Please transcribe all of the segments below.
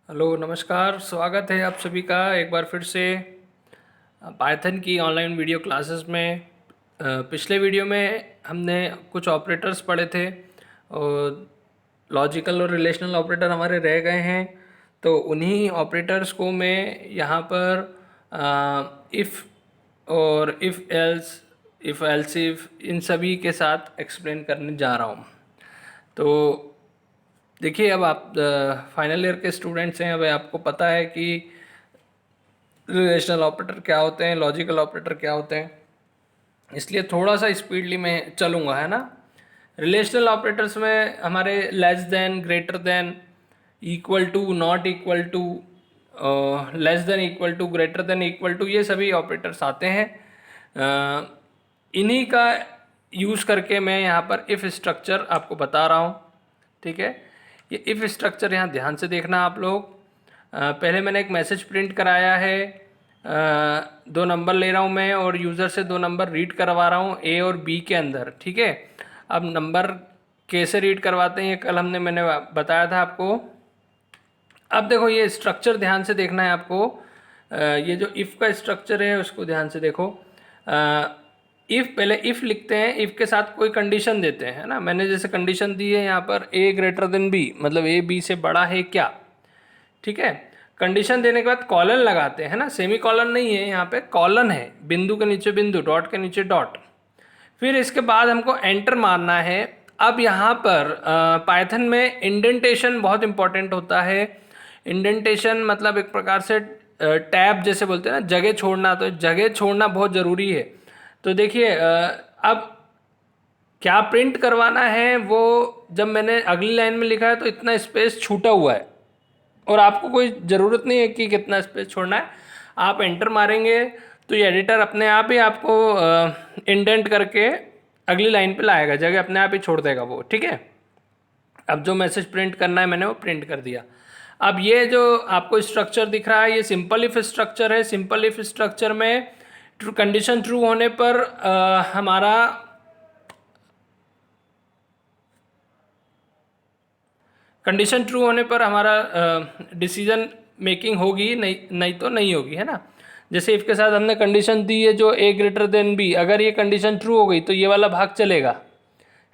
Hello नमस्कार, स्वागत है आप सभी का एक बार फिर से पाइथन की ऑनलाइन वीडियो क्लासेस में। पिछले वीडियो में हमने कुछ ऑपरेटर्स पढ़े थे और लॉजिकल और रिलेशनल ऑपरेटर हमारे रह गए हैं। तो उन्हीं ऑपरेटर्स को मैं यहाँ पर इफ़ और इफ़ एल्स, इफ़ एल्सिफ, इन सभी के साथ एक्सप्लेन करने जा रहा हूँ। तो देखिए, अब आप फाइनल ईयर के स्टूडेंट्स हैं, अब आपको पता है कि रिलेशनल ऑपरेटर क्या होते हैं, लॉजिकल ऑपरेटर क्या होते हैं, इसलिए थोड़ा सा स्पीडली मैं चलूँगा, है ना। रिलेशनल ऑपरेटर्स में हमारे less than, greater than, equal to, not equal to, less than equal to, greater than equal to, ये सभी ऑपरेटर्स आते हैं। इन्हीं का यूज़ करके मैं यहाँ पर इफ़ स्ट्रक्चर आपको बता रहा हूँ। ठीक है, ये इफ़ स्ट्रक्चर यहाँ ध्यान से देखना आप लोग। पहले मैंने एक मैसेज प्रिंट कराया है, दो नंबर ले रहा हूँ मैं और यूज़र से दो नंबर रीड करवा रहा हूँ ए और बी के अंदर। ठीक है, अब नंबर कैसे रीड करवाते हैं ये कल मैंने बताया था आपको। अब देखो, ये स्ट्रक्चर ध्यान से देखना है आपको। ये जो इफ़ का स्ट्रक्चर है उसको ध्यान से देखो। इफ़, पहले इफ़ लिखते हैं, इफ़ के साथ कोई कंडीशन देते हैं, है ना। मैंने जैसे कंडीशन दी है यहाँ पर ए ग्रेटर देन बी, मतलब ए बी से बड़ा है क्या। ठीक है, कंडीशन देने के बाद कॉलन लगाते हैं, है ना। सेमी कॉलन नहीं है यहाँ पे, कॉलन है, बिंदु के नीचे बिंदु, डॉट के नीचे डॉट। फिर इसके बाद हमको एंटर मारना है। अब यहाँ पर पाइथन में इंडेंटेशन बहुत इंपॉर्टेंट होता है। इंडेंटेशन मतलब एक प्रकार से टैब जैसे बोलते हैं ना, जगह छोड़ना, तो जगह छोड़ना बहुत ज़रूरी है। तो देखिए, अब क्या प्रिंट करवाना है वो, जब मैंने अगली लाइन में लिखा है तो इतना स्पेस छूटा हुआ है और आपको कोई ज़रूरत नहीं है कि कितना स्पेस छोड़ना है। आप एंटर मारेंगे तो ये एडिटर अपने आप ही आपको इंडेंट करके अगली लाइन पे लाएगा, जगह अपने आप ही छोड़ देगा वो। ठीक है, अब जो मैसेज प्रिंट करना है मैंने वो प्रिंट कर दिया। अब ये जो आपको स्ट्रक्चर दिख रहा है ये सिंपल इफ स्ट्रक्चर है। सिंपल इफ स्ट्रक्चर में कंडीशन ट्रू होने पर हमारा कंडीशन ट्रू होने पर हमारा डिसीजन मेकिंग होगी, नहीं तो नहीं होगी, है ना। जैसे इफ के साथ हमने कंडीशन दी है जो ए ग्रेटर देन बी, अगर ये कंडीशन ट्रू हो गई तो ये वाला भाग चलेगा,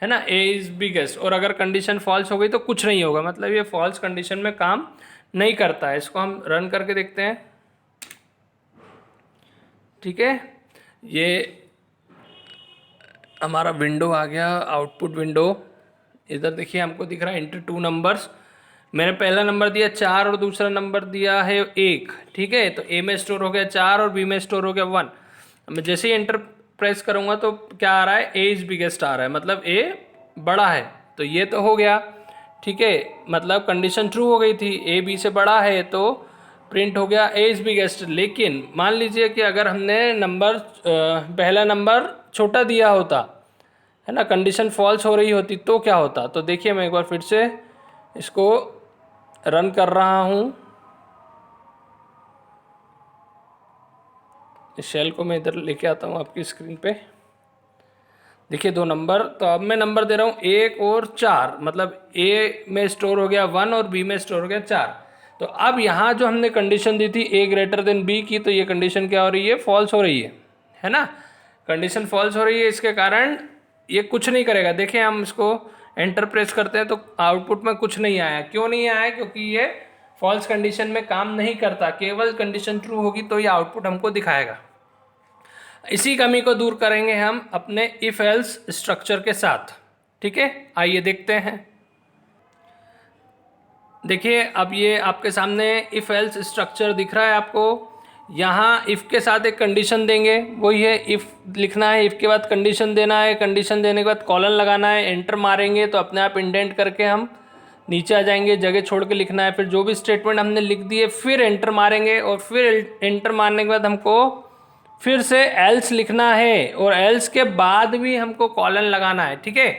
है ना, ए इज बिगेस्ट। और अगर कंडीशन फॉल्स हो गई तो कुछ नहीं होगा, मतलब ये फॉल्स कंडीशन में काम नहीं करता है। इसको हम रन करके देखते हैं। ठीक है, ये हमारा विंडो आ गया, आउटपुट विंडो। इधर देखिए हमको दिख रहा है इंटर टू नंबर्स। मैंने पहला नंबर दिया 4 और दूसरा नंबर दिया है 1। ठीक है, तो ए में स्टोर हो गया 4 और बी में स्टोर हो गया 1। मैं जैसे ही एंटर प्रेस करूँगा तो क्या आ रहा है, ए इज़ बिगेस्ट आ रहा है, मतलब ए बड़ा है। तो ये तो हो गया। ठीक है, मतलब कंडीशन ट्रू हो गई थी, ए बी से बड़ा है तो प्रिंट हो गया ए इज़ बिगेस्ट। लेकिन मान लीजिए कि अगर हमने नंबर पहला नंबर छोटा दिया होता, है ना, कंडीशन फॉल्स हो रही होती तो क्या होता। तो देखिए मैं एक बार फिर से इसको रन कर रहा हूँ। इस शेल को मैं इधर लेके आता हूँ आपकी स्क्रीन पे। देखिए दो नंबर, तो अब मैं नंबर दे रहा हूँ 1 और 4, मतलब ए में स्टोर हो गया 1 और बी में स्टोर हो गया 4। तो अब यहाँ जो हमने कंडीशन दी थी ए ग्रेटर देन बी की, तो ये कंडीशन क्या हो रही है, फॉल्स हो रही है ना। कंडीशन फॉल्स हो रही है, इसके कारण ये कुछ नहीं करेगा। देखिए हम इसको एंटर प्रेस करते हैं तो आउटपुट में कुछ नहीं आया। क्यों नहीं आया, क्योंकि ये फॉल्स कंडीशन में काम नहीं करता। केवल कंडीशन ट्रू होगी तो ये आउटपुट हमको दिखाएगा। इसी कमी को दूर करेंगे हम अपने इफ एल्स स्ट्रक्चर के साथ। ठीक है, आइए देखते हैं। देखिए अब ये आपके सामने इफ एल्स स्ट्रक्चर दिख रहा है आपको। यहाँ इफ़ के साथ एक कंडीशन देंगे, वही है इफ़ लिखना है, इफ़ के बाद कंडीशन देना है, कंडीशन देने के बाद कॉलन लगाना है, एंटर मारेंगे तो अपने आप इंडेंट करके हम नीचे आ जाएंगे, जगह छोड़ के लिखना है। फिर जो भी स्टेटमेंट हमने लिख दिए फिर एंटर मारेंगे और फिर एंटर मारने के बाद हमको फिर से एल्स लिखना है और एल्स के बाद भी हमको कॉलन लगाना है। ठीक है,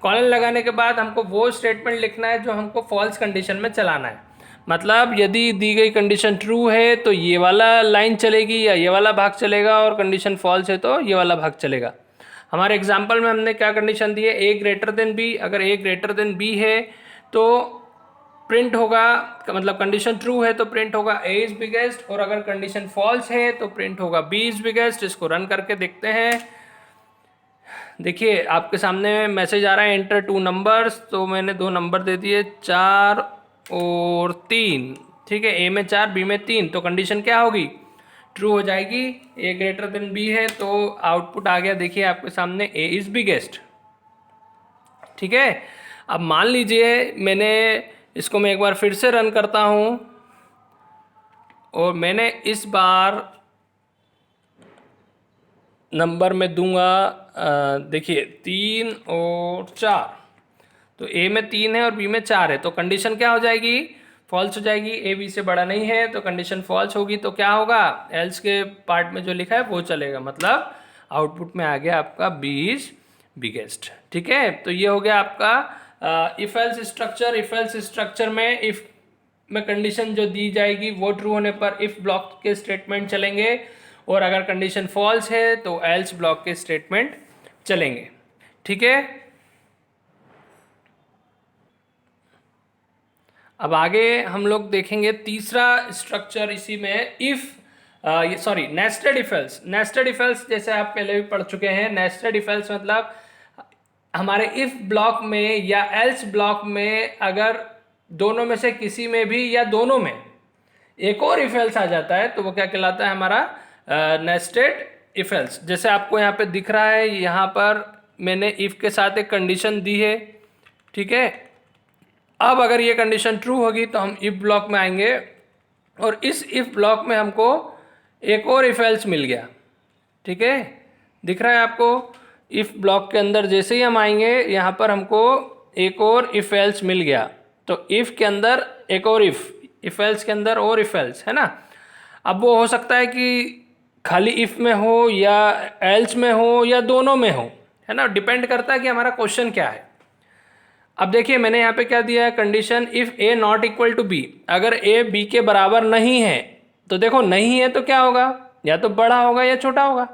कॉलन लगाने के बाद हमको वो स्टेटमेंट लिखना है जो हमको फॉल्स कंडीशन में चलाना है। मतलब यदि दी गई कंडीशन ट्रू है तो ये वाला लाइन चलेगी या ये वाला भाग चलेगा, और कंडीशन फॉल्स है तो ये वाला भाग चलेगा। हमारे एग्जाम्पल में हमने क्या कंडीशन दी है, ए ग्रेटर देन बी। अगर ए ग्रेटर देन बी है तो प्रिंट होगा, मतलब कंडीशन ट्रू है तो प्रिंट होगा ए इज बिगेस्ट, और अगर कंडीशन फॉल्स है तो प्रिंट होगा बी इज बिगेस्ट। इसको रन करके देखते हैं। देखिए आपके सामने मैसेज आ रहा है एंटर 2 नंबर्स, तो मैंने 2 नंबर दे दिए 4 और 3। ठीक है, ए में 4 बी में 3, तो कंडीशन क्या होगी, ट्रू हो जाएगी। ए ग्रेटर देन बी है तो आउटपुट आ गया, देखिए आपके सामने ए इज बिगेस्ट। ठीक है, अब मान लीजिए मैंने इसको मैं एक बार फिर से रन करता हूँ और मैंने इस बार नंबर में दूंगा देखिए 3 और 4, तो ए में 3 है और बी में 4 है, तो कंडीशन क्या हो जाएगी, फॉल्स हो जाएगी। ए बी से बड़ा नहीं है तो कंडीशन फॉल्स होगी, तो क्या होगा, एल्स के पार्ट में जो लिखा है वो चलेगा, मतलब आउटपुट में आ गया आपका बी इज बिगेस्ट। ठीक है, तो ये हो गया आपका if else structure. If else structure में इफ में कंडीशन जो दी जाएगी वो ट्रू होने पर इफ ब्लॉक के स्टेटमेंट चलेंगे, और अगर कंडीशन फॉल्स है तो एल्स ब्लॉक के स्टेटमेंट चलेंगे। ठीक है, अब आगे हम लोग देखेंगे तीसरा स्ट्रक्चर इसी में, if sorry nested if else. Nested if else जैसे आप पहले भी पढ़ चुके हैं, नेस्टेड इफ एल्स मतलब हमारे इफ ब्लॉक में या एल्स ब्लॉक में अगर दोनों में से किसी में भी या दोनों में एक और इफ एल्स आ जाता है तो वो क्या कहलाता है, हमारा नेस्टेड इफ एल्स। जैसे आपको यहाँ पे दिख रहा है, यहाँ पर मैंने इफ के साथ एक कंडीशन दी है। ठीक है, अब अगर ये कंडीशन ट्रू होगी तो हम इफ ब्लॉक में आएंगे और इस इफ ब्लॉक में हमको एक और इफ एल्स मिल गया। ठीक है, दिख रहा है आपको, इफ ब्लॉक के अंदर जैसे ही हम आएंगे यहाँ पर हमको एक और इफ एल्स मिल गया, तो इफ के अंदर एक और इफ एल्स के अंदर और इफ एल्स है ना। अब वो हो सकता है कि खाली इफ में हो या एल्स में हो या दोनों में हो, है ना, डिपेंड करता है कि हमारा क्वेश्चन क्या है। अब देखिए मैंने यहाँ पे क्या दिया है, condition if A not equal to B, अगर ए बी के बराबर नहीं है तो देखो नहीं है तो क्या होगा, या तो बड़ा होगा या छोटा होगा,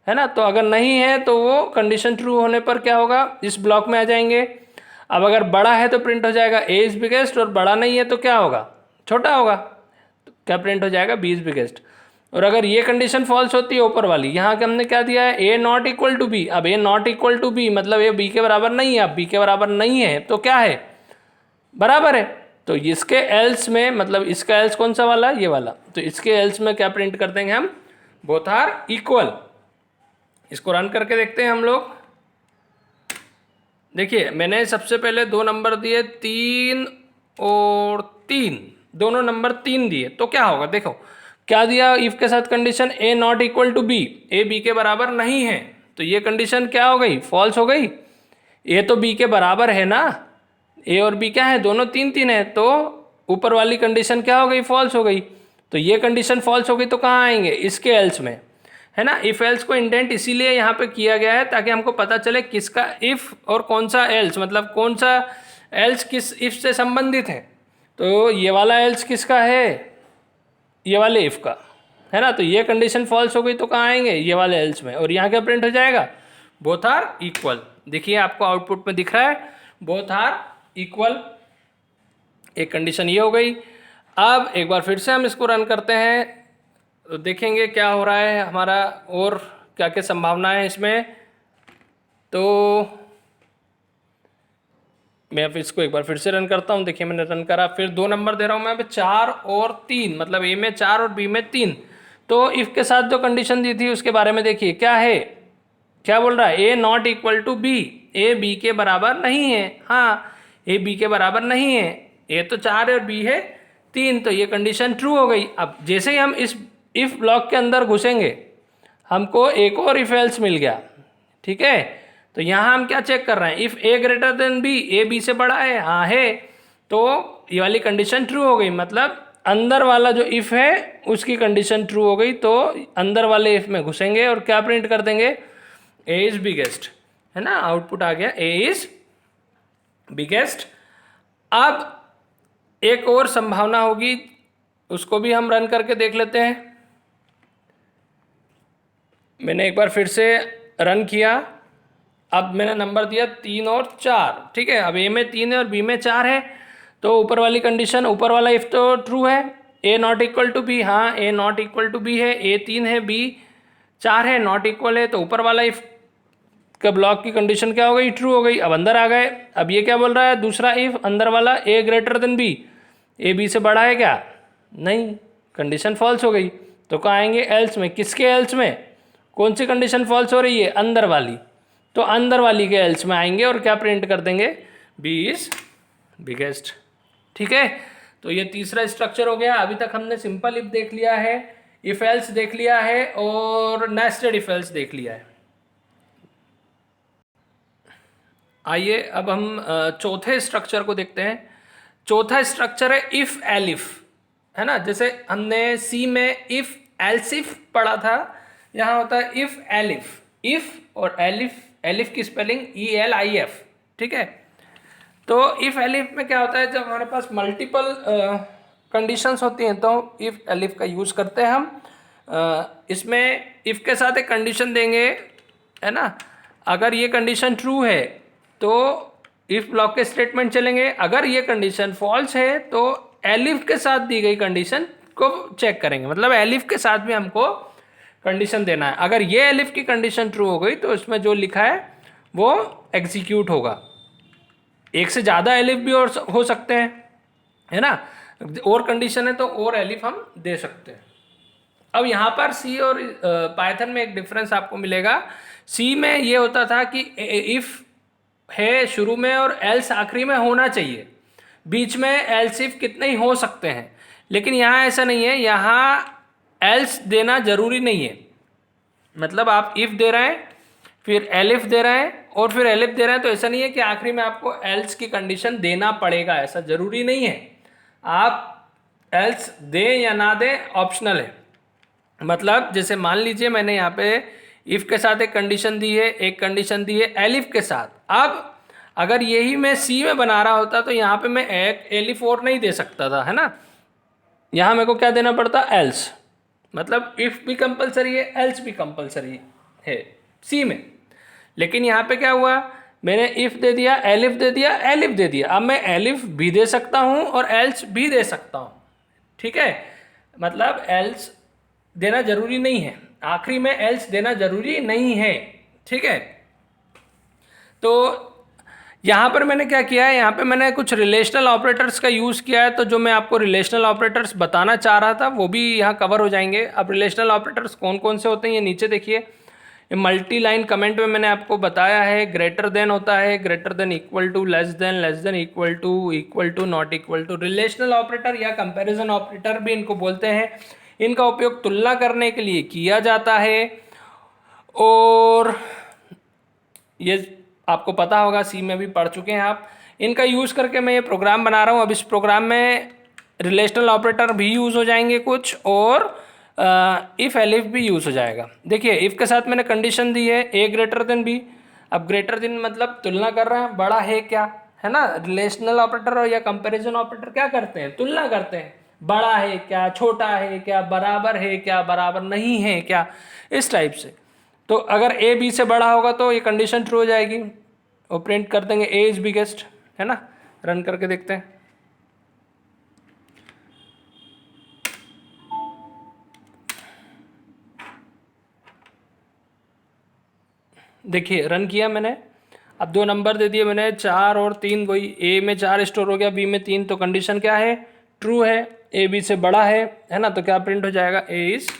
है ना। तो अगर नहीं है तो वो कंडीशन ट्रू होने पर क्या होगा, इस ब्लॉक में आ जाएंगे। अब अगर बड़ा है तो प्रिंट हो जाएगा ए इज बिगेस्ट, और बड़ा नहीं है तो क्या होगा, छोटा होगा, तो क्या प्रिंट हो जाएगा, बी इज बिगेस्ट। और अगर ये कंडीशन फॉल्स होती है ऊपर वाली, यहाँ के हमने क्या दिया है, A not equal to B. अब ए नॉट इक्वल टू बी मतलब ए बी के बराबर नहीं है। अब बी के बराबर नहीं है तो क्या है, बराबर है। तो इसके एल्स में, मतलब इसका एल्स कौन सा वाला, ये वाला, तो इसके एल्स में क्या प्रिंट कर देंगे हम, बोथ आर इक्वल। इसको रन करके देखते हैं हम लोग। देखिए मैंने सबसे पहले 2 नंबर दिए 3 और 3, दोनों नंबर 3 दिए, तो क्या होगा, देखो क्या दिया, इफ के साथ condition A not equal to B, A B के बराबर नहीं है, तो ये कंडीशन क्या हो गई, फॉल्स हो गई। ए तो बी के बराबर है ना, ए और बी क्या है, दोनों 3-3 है, तो ऊपर वाली कंडीशन क्या हो गई, फॉल्स हो गई। तो ये कंडीशन फॉल्स हो गई तो कहाँ आएंगे, इसके एल्स में, है ना। इफ एल्स को इंडेंट इसीलिए यहाँ पे किया गया है ताकि हमको पता चले किसका इफ और कौन सा एल्स, मतलब कौन सा एल्स किस इफ से संबंधित है। तो ये वाला एल्स किसका है, ये वाले इफ का, है ना। तो ये कंडीशन फॉल्स हो गई तो कहाँ आएंगे, ये वाले एल्स में, और यहाँ क्या प्रिंट हो जाएगा, बोथ आर इक्वल। देखिए आपको आउटपुट में दिख रहा है बोथ आर इक्वल, एक कंडीशन ये हो गई। अब एक बार फिर से हम इसको रन करते हैं तो देखेंगे क्या हो रहा है हमारा, और क्या क्या संभावना है इसमें। तो मैं अब इसको एक बार फिर से रन करता हूँ। देखिए मैंने रन करा, फिर 2 नंबर दे रहा हूँ मैं अब 4 और 3, मतलब ए में 4 और बी में 3। तो इफ के साथ जो कंडीशन दी थी उसके बारे में देखिए क्या है, क्या बोल रहा है, A not equal to B, A B के बराबर नहीं है। हाँ, ए बी के बराबर नहीं है, ए तो 4 है और बी है 3, तो ये कंडीशन ट्रू हो गई। अब जैसे ही हम इस इफ ब्लॉक के अंदर घुसेंगे हमको एक और इफ एल्स मिल गया। ठीक है, तो यहाँ हम क्या चेक कर रहे हैं, if A greater than B, A B से बड़ा है, हाँ है, तो ये वाली कंडीशन ट्रू हो गई, मतलब अंदर वाला जो इफ है उसकी कंडीशन ट्रू हो गई। तो अंदर वाले इफ में घुसेंगे और क्या प्रिंट कर देंगे, ए इज बिगेस्ट, है ना, आउटपुट आ गया ए इज बिगेस्ट। अब एक और संभावना होगी, उसको भी हम रन करके देख लेते हैं। मैंने एक बार फिर से रन किया, अब मैंने नंबर दिया 3 और 4। ठीक है, अब ए में 3 है और बी में 4 है, तो ऊपर वाली कंडीशन, ऊपर वाला इफ तो ट्रू है, A not equal to B, हाँ ए नॉट इक्वल टू बी है, ए 3 है बी 4 है, नॉट इक्वल है, तो ऊपर वाला इफ का ब्लॉक की कंडीशन क्या हो गई, ट्रू हो गई। अब अंदर आ गए, अब ये क्या बोल रहा है दूसरा इफ, अंदर वाला A greater than B, A B से बड़ा है क्या, नहीं, कंडीशन फॉल्स हो गई। तो कहाँ आएंगे, एल्स में। किसके एल्स में, कौन सी कंडीशन फॉल्स हो रही है, अंदर वाली, तो अंदर वाली के एल्स में आएंगे और क्या प्रिंट कर देंगे, बी इज बिगेस्ट। ठीक है, तो ये तीसरा स्ट्रक्चर हो गया। अभी तक हमने सिंपल इफ देख लिया है, इफ एल्स देख लिया है और नेस्टेड इफ एल्स देख लिया है। आइए अब हम चौथे स्ट्रक्चर को देखते हैं। चौथा स्ट्रक्चर है इफ एलिफ, है ना, जैसे हमने सी में इफ एल्सिफ पढ़ा था, यहाँ होता है इफ एलिफ। इफ और एलिफ, एलिफ की स्पेलिंग ELIF। ठीक है, तो इफ एलिफ में क्या होता है, जब हमारे पास मल्टीपल कंडीशंस होती हैं तो इफ एलिफ का यूज़ करते हैं हम। इसमें इफ के साथ एक कंडीशन देंगे, है ना, अगर ये कंडीशन ट्रू है तो इफ ब्लॉक के स्टेटमेंट चलेंगे, अगर ये कंडीशन फॉल्स है तो एलिफ के साथ दी गई कंडीशन को चेक करेंगे, मतलब एलिफ के साथ भी हमको कंडीशन देना है। अगर ये एलिफ की कंडीशन ट्रू हो गई तो इसमें जो लिखा है वो एग्जीक्यूट होगा। एक से ज़्यादा एलिफ भी और हो सकते हैं, है ना, और कंडीशन है तो और एलिफ हम दे सकते हैं। अब यहाँ पर सी और पाइथन में एक डिफरेंस आपको मिलेगा। सी में ये होता था कि इफ है शुरू में और एल्स आखिरी में होना चाहिए, बीच में एल्स इफ कितने ही हो सकते हैं, लेकिन यहाँ ऐसा नहीं है, यहाँ एल्स देना जरूरी नहीं है। मतलब आप इफ दे रहे हैं, फिर एलिफ दे रहे हैं और फिर एलिफ दे रहे हैं, तो ऐसा नहीं है कि आखिरी में आपको एल्स की कंडीशन देना पड़ेगा, ऐसा जरूरी नहीं है। आप एल्स दें या ना दें ऑप्शनल है। मतलब जैसे मान लीजिए मैंने यहाँ पे इफ के साथ एक कंडीशन दी है, एक कंडीशन दी है एलिफ के साथ। अब अगर यही मैं सी में बना रहा होता तो यहाँ पे मैं एक एलिफ और नहीं दे सकता था, है ना, यहाँ मेरे को क्या देना पड़ता, एल्स। मतलब इफ भी कंपलसरी है, एल्स भी कंपलसरी है सी में। लेकिन यहाँ पे क्या हुआ, मैंने इफ दे दिया, एलिफ दे दिया, एलिफ दे दिया। अब मैं एलिफ भी दे सकता हूँ और एल्स भी दे सकता हूँ। ठीक है, मतलब एल्स देना जरूरी नहीं है, आखिरी में एल्स देना जरूरी नहीं है। ठीक है, तो यहाँ पर मैंने क्या किया है, यहाँ पे मैंने कुछ रिलेशनल ऑपरेटर्स का यूज़ किया है। तो जो मैं आपको रिलेशनल ऑपरेटर्स बताना चाह रहा था वो भी यहाँ कवर हो जाएंगे। अब रिलेशनल ऑपरेटर्स कौन कौन से होते हैं ये नीचे देखिए, ये मल्टी लाइन कमेंट में मैंने आपको बताया है। ग्रेटर देन होता है, greater than, equal to, less than, equal to, not equal to. Relational operator या कंपैरिजन ऑपरेटर भी इनको बोलते हैं। इनका उपयोग तुलना करने के लिए किया जाता है और ये आपको पता होगा, सी में भी पढ़ चुके हैं आप। इनका यूज़ करके मैं ये प्रोग्राम बना रहा हूँ। अब इस प्रोग्राम में रिलेशनल ऑपरेटर भी यूज़ हो जाएंगे कुछ, और इफ़ एलिफ भी यूज़ हो जाएगा। देखिए इफ़ के साथ मैंने कंडीशन दी है ए ग्रेटर देन बी। अब ग्रेटर देन मतलब तुलना कर रहे हैं, बड़ा है क्या, है ना। रिलेशनल ऑपरेटर या कंपैरिजन ऑपरेटर क्या करते हैं, तुलना करते हैं, बड़ा है क्या, छोटा है क्या, बराबर है क्या, बराबर नहीं है क्या, इस टाइप से। तो अगर ए बी से बड़ा होगा तो ये कंडीशन ट्रू हो जाएगी और प्रिंट कर देंगे ए इज बिगेस्ट, है ना। रन करके देखते हैं। देखिए रन किया मैंने, अब 2 नंबर दे दिए मैंने, 4 और 3, वही ए में 4 स्टोर हो गया, बी में 3, तो कंडीशन क्या है, ट्रू है, ए बी से बड़ा है ना। तो क्या प्रिंट हो जाएगा, ए इज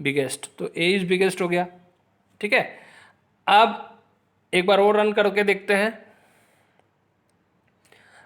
बिगेस्ट। तो ए इज बिगेस्ट हो गया। ठीक है, अब एक बार और रन करके देखते हैं।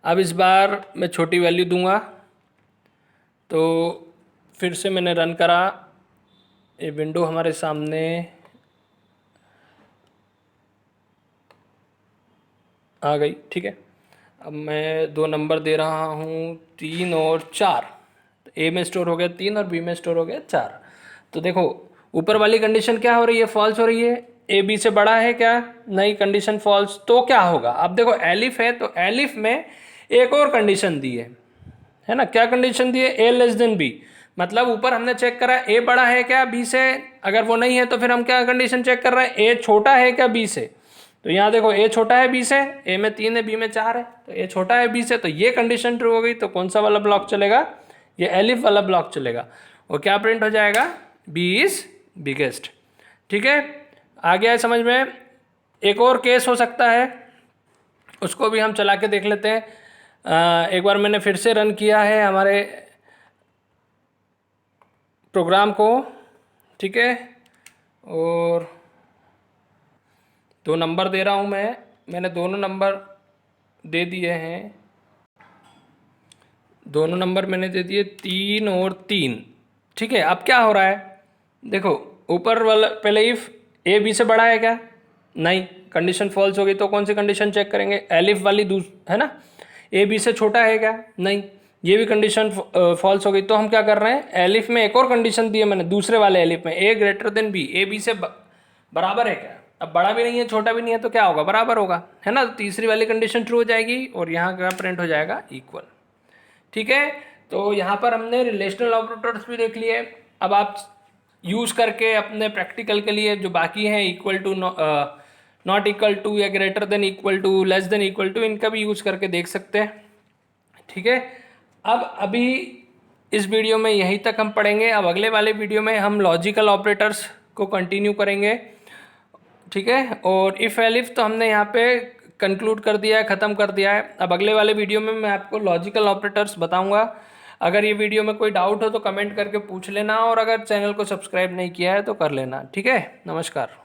अब इस बार मैं छोटी वैल्यू दूंगा, तो फिर से मैंने रन करा, ये विंडो हमारे सामने आ गई। ठीक है, अब मैं 2 नंबर दे रहा हूँ, 3 और 4। तो ए में स्टोर हो गया 3 और बी में स्टोर हो गया 4। तो देखो ऊपर वाली कंडीशन क्या हो रही है, फॉल्स हो रही है। ए बी से बड़ा है क्या, नहीं, कंडीशन फॉल्स। तो क्या होगा, अब देखो एलिफ है तो एलिफ में एक और कंडीशन दी है ना। क्या कंडीशन दी है, ए लेस देन बी। मतलब ऊपर हमने चेक करा ए बड़ा है क्या बी से, अगर वो नहीं है तो फिर हम क्या कंडीशन चेक कर रहे हैं, ए छोटा है क्या बी से। तो यहाँ देखो ए छोटा है बी से, ए में 3 है बी में 4 है, तो ए छोटा है बी से, तो ये कंडीशन ट्रू हो गई। तो कौन सा वाला ब्लॉक चलेगा, ये एलिफ वाला ब्लॉक चलेगा। और क्या प्रिंट हो जाएगा, बी इज बिगेस्ट। ठीक है, आ गया है समझ में। एक और केस हो सकता है, उसको भी हम चला के देख लेते हैं। एक बार मैंने फिर से रन किया है हमारे प्रोग्राम को, ठीक है, और 2 नंबर दे रहा हूँ मैंने दोनों नंबर दे दिए हैं, दोनों नंबर मैंने दे दिए 3 और 3। ठीक है, अब क्या हो रहा है, देखो ऊपर वाला पहले इफ ए बी से बड़ा है क्या, नहीं, कंडीशन फॉल्स हो गई। तो कौन सी कंडीशन चेक करेंगे, एलिफ वाली है ना, ए बी से छोटा है क्या, नहीं, ये भी कंडीशन फॉल्स हो गई। तो हम क्या कर रहे हैं, एलिफ में एक और कंडीशन दी है मैंने, दूसरे वाले एलिफ में, A greater than B, A B से बराबर है क्या, अब बड़ा भी नहीं है छोटा भी नहीं है, तो क्या होगा, बराबर होगा, है ना। तो तीसरी वाली कंडीशन ट्रू हो जाएगी और यहाँ क्या प्रिंट हो जाएगा, इक्वल। ठीक है, तो यहाँ पर हमने रिलेशनल ऑपरेटर्स भी देख लिए। अब आप यूज़ करके अपने प्रैक्टिकल के लिए जो बाकी हैं, equal to, not equal to या greater than equal to, less than equal to, इनका भी यूज़ करके देख सकते हैं। ठीक है, अब अभी इस वीडियो में यहीं तक हम पढ़ेंगे। अब अगले वाले वीडियो में हम लॉजिकल ऑपरेटर्स को कंटिन्यू करेंगे। ठीक है, और इफ़ एलिफ तो हमने यहाँ पे कंक्लूड कर दिया है, ख़त्म कर दिया है। अब अगले वाले वीडियो में मैं आपको लॉजिकल ऑपरेटर्स बताऊंगा। अगर ये वीडियो में कोई डाउट हो तो कमेंट करके पूछ लेना, और अगर चैनल को सब्सक्राइब नहीं किया है तो कर लेना। ठीक है, नमस्कार।